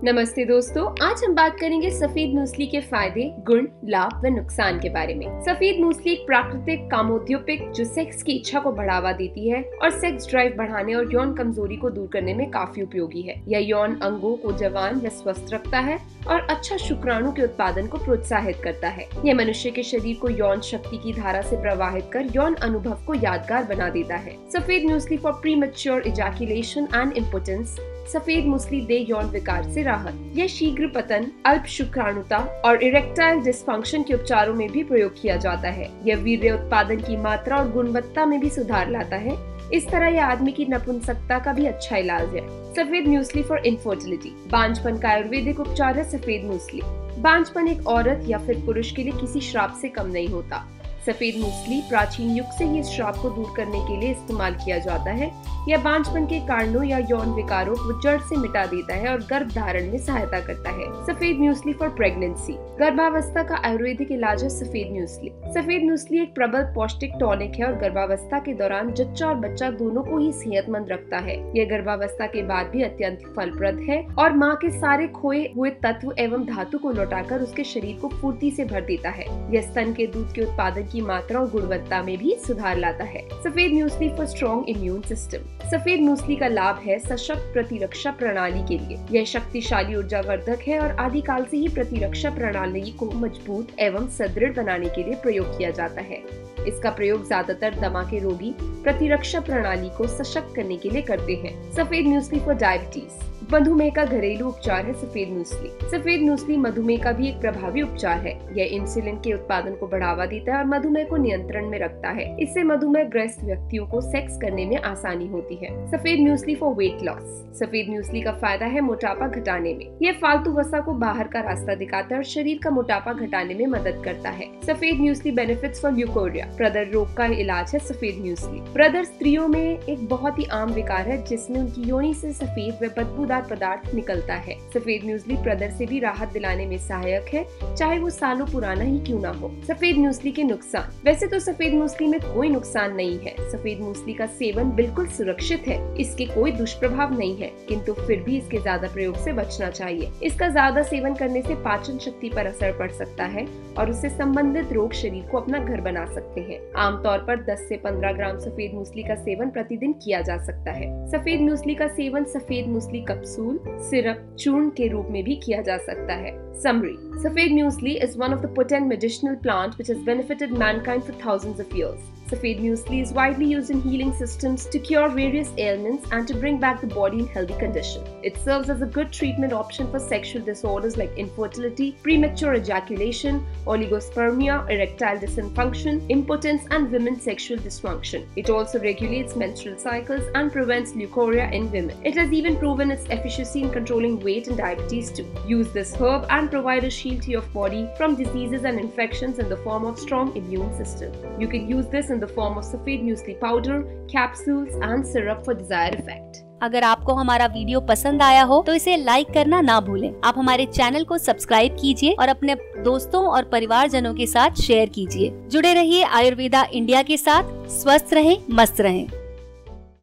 नमस्ते दोस्तों, आज हम बात करेंगे सफेद मूसली के फायदे, गुण, लाभ व नुकसान के बारे में। सफेद मूसली एक प्राकृतिक कामोद्दीपक जो सेक्स की इच्छा को बढ़ावा देती है और सेक्स ड्राइव बढ़ाने और यौन कमजोरी को दूर करने में काफी उपयोगी है। यह यौन अंगों को जवान व स्वस्थ रखता है और अच्छा शुक्राणु के उत्पादन को प्रोत्साहित करता है। यह मनुष्य के शरीर को यौन शक्ति की धारा से प्रवाहित कर यौन अनुभव को यादगार बना देता है। सफेद मूसली for premature ejaculation and impotence. सफेद मूसली दे यौन विकार से राहत। यह शीघ्र पतन, अल्प शुक्राणुता और इरेक्टाइल डिस्फंक्शन के उपचारों में भी प्रयोग किया जाता है। यह वीर्य उत्पादन की मात्रा और गुणवत्ता में भी सुधार लाता है। इस तरह यह आदमी की नपुंसकता का भी अच्छा इलाज है। सफेद मूसली फॉर इनफर्टिलिटी। बांझपन का आयुर्वेदिक उपचार है सफेद मूसली। बांझपन एक औरत या फिर पुरुष के लिए किसी श्राप से कम नहीं होता। सफेद मूसली प्राचीन युग से ही इस श्राप को दूर करने के लिए इस्तेमाल किया जाता है। यह बांझपन के कारणों या यौन विकारों को जड़ से मिटा देता है और गर्भ धारण में सहायता करता है। सफेद मूसली फॉर प्रेगनेंसी। गर्भावस्था का आयुर्वेदिक इलाज है सफेद मूसली। सफेद मूसली एक प्रबल पौष्टिक टॉनिक है और गर्भावस्था के दौरान जच्चा और बच्चा दोनों को ही सेहतमंद रखता है। यह गर्भावस्था के बाद भी अत्यंत फलप्रद है और माँ के सारे खोए हुए तत्व एवं धातु को लौटाकर उसके शरीर को फुर्ती से भर देता है। यह स्तन के दूध के उत्पादन की मात्रा और गुणवत्ता में भी सुधार लाता है। सफेद मूसली फॉर स्ट्रॉन्ग इम्यून सिस्टम। सफेद मूसली का लाभ है सशक्त प्रतिरक्षा प्रणाली के लिए। यह शक्तिशाली ऊर्जावर्धक है और आदिकाल से ही प्रतिरक्षा प्रणाली को मजबूत एवं सुदृढ़ बनाने के लिए प्रयोग किया जाता है। इसका प्रयोग ज्यादातर दमा के रोगी प्रतिरक्षा प्रणाली को सशक्त करने के लिए करते हैं। सफेद मूसली फॉर डायबिटीज। मधुमेह का घरेलू उपचार है सफेद मूसली। सफेद मूसली मधुमेह का भी एक प्रभावी उपचार है। यह इंसुलिन के उत्पादन को बढ़ावा देता है और मधुमेह को नियंत्रण में रखता है। इससे मधुमेह ग्रस्त व्यक्तियों को सेक्स करने में आसानी होती है। सफेद मूसली फॉर वेट लॉस। सफेद मूसली का फायदा है मोटापा घटाने में। यह फालतू वसा को बाहर का रास्ता दिखाता है और शरीर का मोटापा घटाने में मदद करता है। सफेद मूसली बेनिफिट्स फॉर ल्यूकोरिया। प्रदर रोग का इलाज है सफेद मूसली। प्रदर स्त्रियों में एक बहुत ही आम विकार है जिसमें उनकी योनि से सफेद व बदबूदार पदार्थ निकलता है। सफेद मूसली प्रदर से भी राहत दिलाने में सहायक है, चाहे वो सालों पुराना ही क्यों ना हो। सफेद मूसली के नुकसान। वैसे तो सफेद मूसली में कोई नुकसान नहीं है। सफेद मूसली का सेवन बिल्कुल सुरक्षित है। इसके कोई दुष्प्रभाव नहीं है, किंतु फिर भी इसके ज्यादा प्रयोग से बचना चाहिए। इसका ज्यादा सेवन करने से पाचन शक्ति पर असर पड़ सकता है और उससे संबंधित रोग शरीर को अपना घर बना सकते हैं। आमतौर पर 10 से 15 ग्राम सफेद मूसली का सेवन प्रतिदिन किया जा सकता है। सफेद मूसली का सेवन सफेद मूसली कैप्सूल, सिरप, चूर्ण के रूप में भी किया जा सकता है। Summary. Safed muesli is one of the potent medicinal plant which has benefited mankind for thousands of years. Safed muesli is widely used in healing systems to cure various ailments and to bring back the body in healthy condition. It serves as a good treatment option for sexual disorders like infertility, premature ejaculation, oligospermia, erectile dysfunction, impotence, and women's sexual dysfunction. It also regulates menstrual cycles and prevents leukorrhea in women. It has even proven its efficacy in controlling weight and diabetes too. Use this herb and provide a shield to your body from diseases and infections in the form of strong immune system. You can use this in the form of सफेद मूसली powder, capsules and syrup for desired effect. अगर आपको हमारा video पसंद आया हो तो इसे लाइक करना ना भूलें। आप हमारे चैनल को सब्सक्राइब कीजिए और अपने दोस्तों और परिवारजनों के साथ शेयर कीजिए। जुड़े रहिए आयुर्वेदा इंडिया के साथ। स्वस्थ रहें, मस्त रहें।